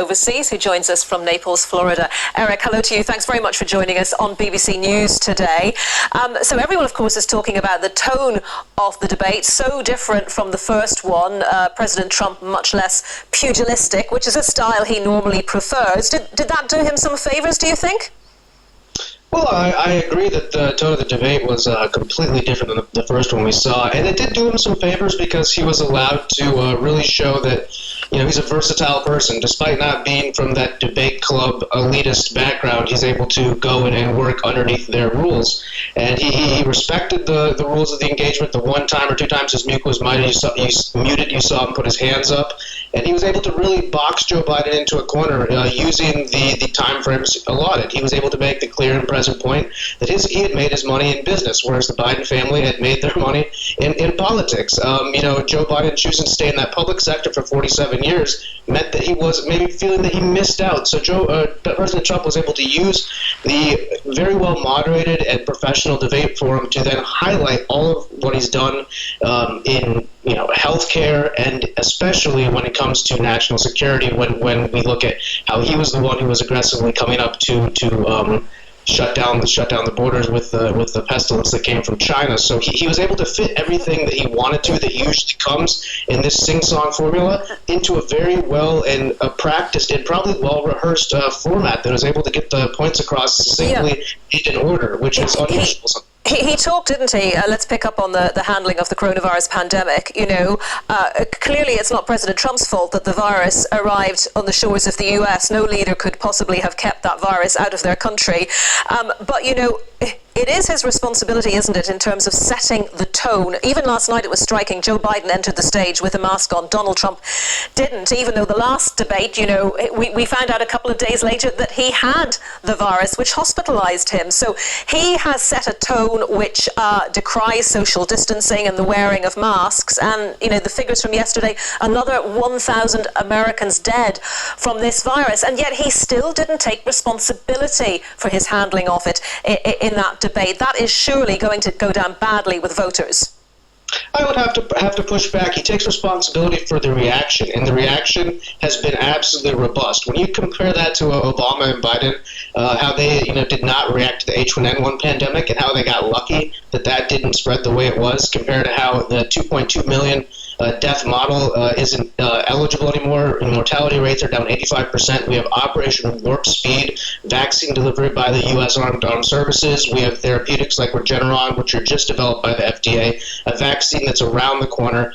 overseas, who joins us from Naples, Florida. Eric, hello to you. Thanks very much for joining us on BBC News today. So everyone, of course, is talking about the tone of the debate, so different from the first one. President Trump much less pugilistic, which is a style he normally prefers. Did that do him some favours, do you think? Well, I agree that the tone of the debate was completely different than the first one we saw, and it did do him some favors because he was allowed to really show that, he's a versatile person. Despite not being from that debate club elitist background, he's able to go in and work underneath their rules, and he respected the rules of the engagement. The one time or two times his mute was muted, you saw him put his hands up, and he was able to really box Joe Biden into a corner using the time frames allotted. He was able to make the clear and present point that he had made his money in business, whereas the Biden family had made their money in politics. Joe Biden choosing to stay in that public sector for 47 years meant that he was maybe feeling that he missed out. So President Trump was able to use the very well moderated and professional debate forum to then highlight all of what he's done in healthcare, and especially when it comes to national security. When we look at how he was the one who was aggressively coming up to shut down the borders with the pestilence that came from China. So he was able to fit everything that he wanted to, that usually comes in this sing-song formula, into a very well and practiced and probably well-rehearsed format that was able to get the points across succinctly in order, which is unusual. He talked, didn't he? Let's pick up on the handling of the coronavirus pandemic. Clearly it's not President Trump's fault that the virus arrived on the shores of the US. No leader could possibly have kept that virus out of their country. But it is his responsibility, isn't it, in terms of setting the tone. Even last night it was striking. Joe Biden entered the stage with a mask on. Donald Trump didn't, even though the last debate, we found out a couple of days later that he had the virus, which hospitalized him. So he has set a tone which decries social distancing and the wearing of masks. And, the figures from yesterday, another 1,000 Americans dead from this virus. And yet he still didn't take responsibility for his handling of it in that debate. That is surely going to go down badly with voters. I would have to push back. He takes responsibility for the reaction, and the reaction has been absolutely robust. When you compare that to Obama and Biden, how they did not react to the H1N1 pandemic and how they got lucky that didn't spread the way it was, compared to how the 2.2 million death model isn't eligible anymore. Mortality rates are down 85%. We have Operation Warp Speed, vaccine delivery by the U.S. Armed Services. We have therapeutics like Regeneron, which are just developed by the FDA, a vaccine that's around the corner.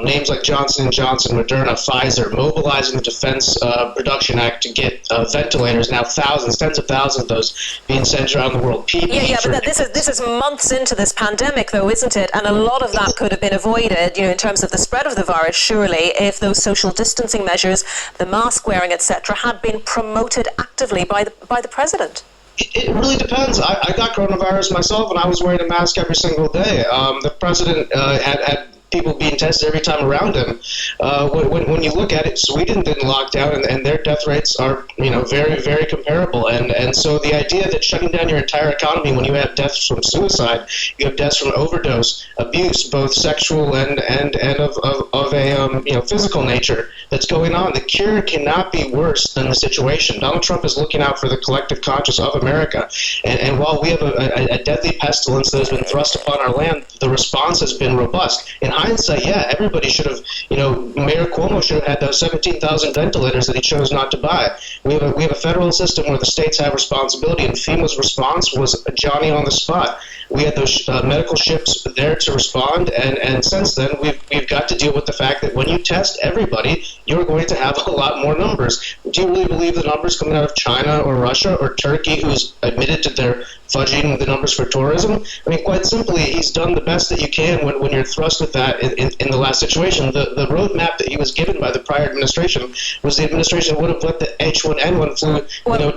Names like Johnson & Johnson, Moderna, Pfizer, mobilizing the Defense Production Act to get ventilators. Now tens of thousands of those being sent around the world. But this is months into this pandemic, though, isn't it? And a lot of that could have been avoided, in terms of the spread of the virus, surely, if those social distancing measures, the mask wearing, etc., had been promoted actively by the president. It really depends. I got coronavirus myself, and I was wearing a mask every single day. The president had people being tested every time around him. When you look at it, Sweden didn't lock down, and their death rates are very, very comparable. And so the idea that shutting down your entire economy when you have deaths from suicide, you have deaths from overdose, abuse, both sexual and of a physical nature that's going on. The cure cannot be worse than the situation. Donald Trump is looking out for the collective conscience of America. And while we have a deadly pestilence that has been thrust upon our land, the response has been robust. In hindsight, everybody should have, Mayor Cuomo should have had those 17,000 ventilators that he chose not to buy. We have a federal system where the states have responsibility, and FEMA's response was Johnny on the spot. We had those medical ships there to respond, and since then we've got to deal with the fact that when you test everybody, you're going to have a lot more numbers. Do you really believe the numbers coming out of China or Russia or Turkey, who's admitted to their fudging the numbers for tourism? I mean, quite simply, he's done the best that you can when you're thrust with that in the last situation. The roadmap that he was given by the prior administration was the administration would have let the H1N1 flu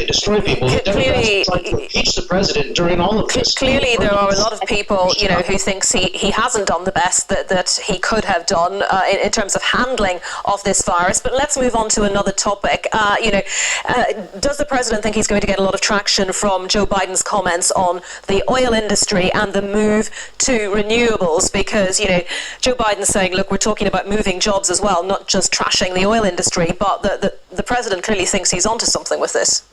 destroy people. The Democrats tried to impeach the president during all of this. Clearly clearly there are a lot of people, who thinks he hasn't done the best that he could have done in terms of handling of this virus. But let's move on to another topic. Does the president think he's going to get a lot of traction from Joe Biden's comments on the oil industry and the move to renewables? Because, Joe Biden's saying, look, we're talking about moving jobs as well, not just trashing the oil industry. But the president clearly thinks he's onto something with this.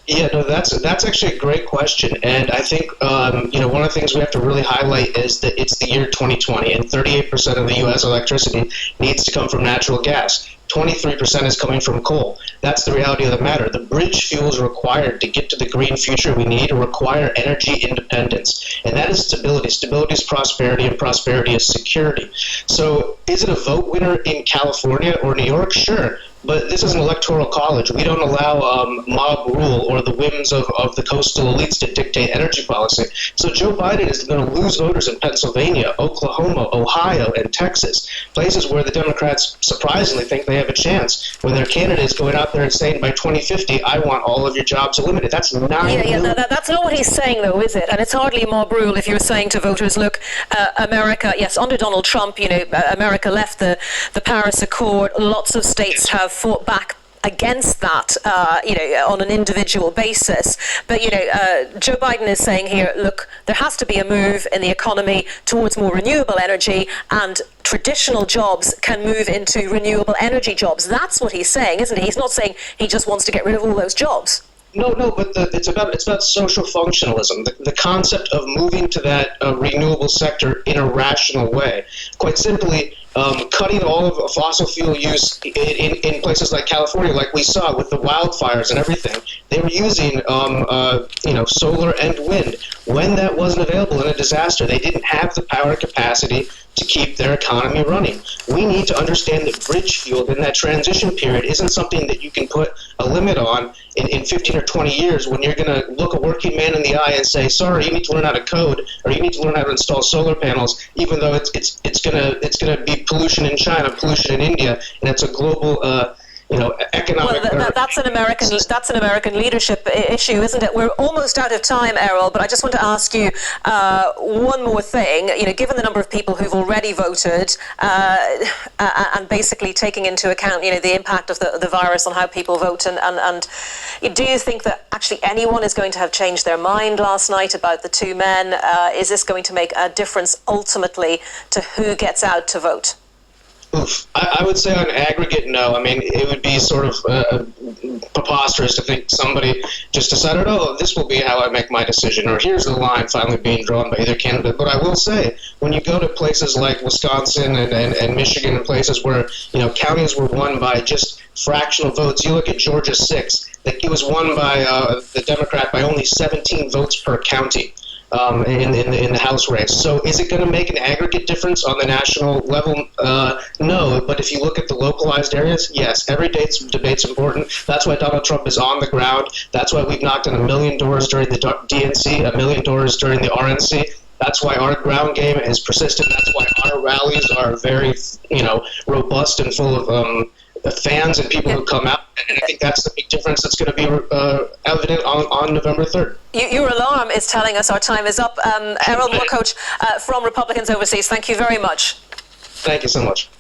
Yeah, no, that's actually a great question, and I think one of the things we have to really highlight is that it's the year 2020, and 38% of the U.S. electricity needs to come from natural gas. 23% is coming from coal. That's the reality of the matter. The bridge fuels required to get to the green future we need require energy independence, and that is stability. Stability is prosperity, and prosperity is security. So is it a vote winner in California or New York? Sure. But this is an electoral college. We don't allow mob rule or the whims of the coastal elites to dictate energy policy. So Joe Biden is going to lose voters in Pennsylvania, Oklahoma, Ohio, and Texas, places where the Democrats surprisingly think they have a chance, when their candidate is going out there and saying by 2050, I want all of your jobs eliminated. That's not that's not what he's saying, though, is it? And it's hardly mob rule if you're saying to voters, look, America, yes, under Donald Trump, America left the Paris Accord. Lots of states have fought back against that, on an individual basis. But, Joe Biden is saying here, look, there has to be a move in the economy towards more renewable energy, and traditional jobs can move into renewable energy jobs. That's what he's saying, isn't he? He's not saying he just wants to get rid of all those jobs. No, but it's about social functionalism, the concept of moving to that renewable sector in a rational way. Quite simply, cutting all of fossil fuel use in places like California, like we saw with the wildfires and everything. They were using solar and wind. When that wasn't available in a disaster, they didn't have the power capacity to keep their economy running. We need to understand that bridge fuel in that transition period isn't something that you can put a limit on in 15 or 20 years, when you're going to look a working man in the eye and say, sorry, you need to learn how to code, or you need to learn how to install solar panels, even though it's going to be pollution in China, pollution in India, and it's a global economic. Well, that's an American leadership issue, isn't it? We're almost out of time, Erol, but I just want to ask you one more thing. Given the number of people who've already voted, and basically taking into account, the impact of the virus on how people vote, and do you think that actually anyone is going to have changed their mind last night about the two men? Is this going to make a difference ultimately to who gets out to vote? Oof. I would say on aggregate, no. I mean, it would be sort of preposterous to think somebody just decided, oh, this will be how I make my decision, or here's the line finally being drawn by either candidate. But I will say, when you go to places like Wisconsin and Michigan, and places where, counties were won by just fractional votes, you look at Georgia 6, it was won by the Democrat by only 17 votes per county. In the House race. So is it going to make an aggregate difference on the national level? No, but if you look at the localized areas, yes, every debate's important. That's why Donald Trump is on the ground. That's why we've knocked on 1 million doors during the DNC, 1 million doors during the RNC. That's why our ground game is persistent. That's why our rallies are very, robust and full of fans and people who come out. And I think that's the big difference that's going to be evident on November 3rd. Your alarm is telling us our time is up. Erol Morkoc from Republicans Overseas, thank you very much. Thank you so much.